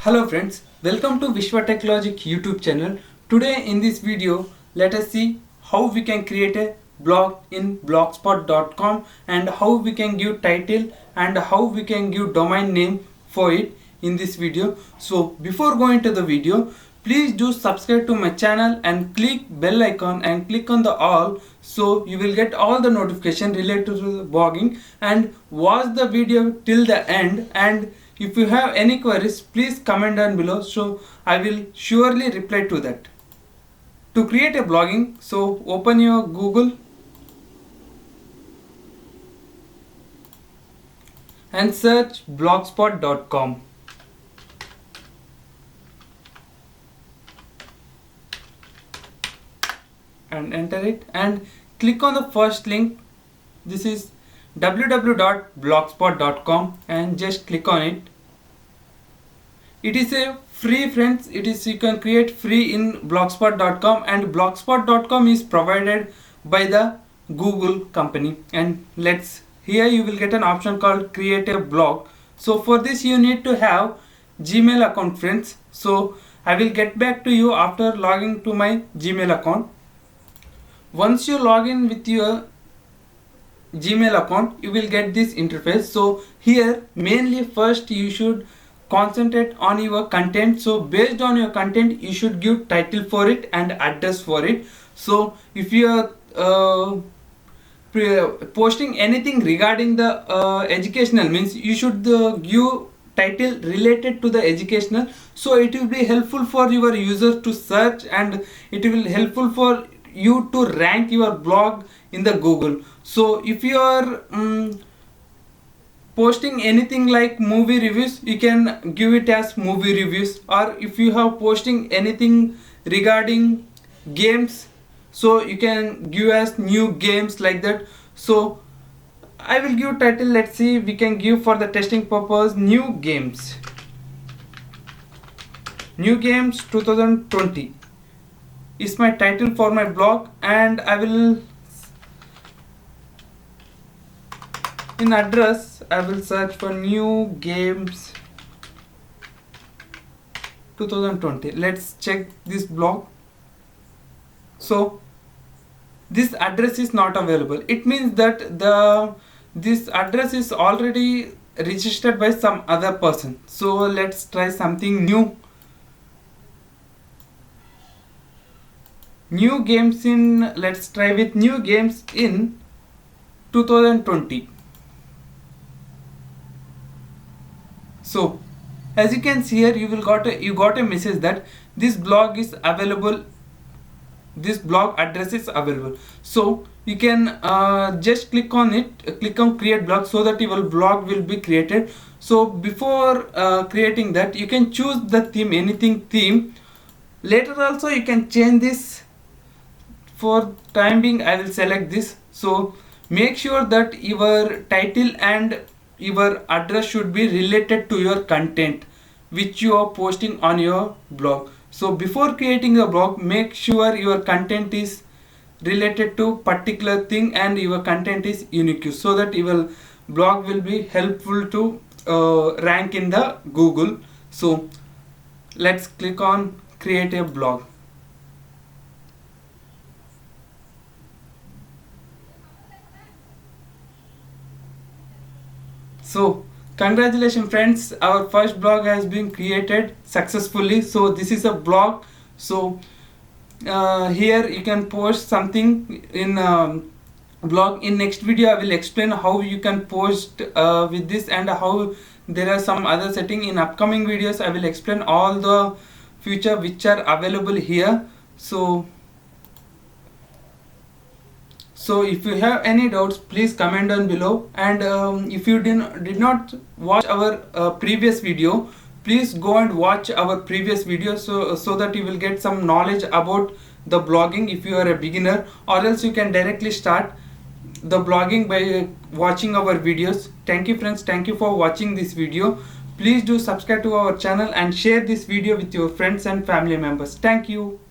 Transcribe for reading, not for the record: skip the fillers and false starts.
Hello friends, welcome to Vishwa Logic YouTube channel. Today in this video, let us see how we can create a blog in blogspot.com and how we can give title and how we can give domain name for it in this video. So before going to the video, please do subscribe to my channel and click bell icon and click on the all, so you will get all the notification related to the blogging, and watch the video till the end. And if you have any queries, please comment down below, so I will surely reply to that. To create a blogging, so open your Google and search blogspot.com. and enter it and click on the first link. This is www.blogspot.com and just click on it. It is a free, friends. It is, you can create free in blogspot.com, and blogspot.com is provided by the Google company. And here you will get an option called create a blog. So for this you need to have Gmail account, friends. So I will get back to you after logging to my Gmail account. Once you log in with your Gmail account, you will get this interface. So here mainly first you should concentrate on your content. So based on your content you should give title for it and address for it. So if you are posting anything regarding the educational, means you should give title related to the educational, so it will be helpful for your user to search and it will helpful for you to rank your blog in the Google. So if you are posting anything like movie reviews, you can give it as movie reviews, or if you have posting anything regarding games, so you can give as new games, like that. So I will give title, let's see, we can give for the testing purpose new games 2020 is my title for my blog. And I will, in address, I will search for new games 2020. Let's check this blog. So this address is not available. It means that this address is already registered by some other person. So let's try something new. New games in, let's try with new games in 2020. So as you can see here, you got a message that this blog is available, this blog address is available. So you can just click on it, click on create blog, so that your blog will be created. So before creating that, you can choose the theme, anything theme. Later also you can change this. For time being I will select this. So make sure that your title and your address should be related to your content which you are posting on your blog. So before creating a blog, make sure your content is related to particular thing and your content is unique, so that your blog will be helpful to rank in the Google. So let's click on create a blog. So congratulations friends, our first blog has been created successfully. So this is a blog. So here you can post something in blog. In next video I will explain how you can post with this and how there are some other setting. In upcoming videos I will explain all the feature which are available here. So if you have any doubts, please comment down below. And if you did not watch our previous video, please go and watch our previous video, so that you will get some knowledge about the blogging if you are a beginner, or else you can directly start the blogging by watching our videos. Thank you friends, thank you for watching this video. Please do subscribe to our channel and share this video with your friends and family members. Thank you.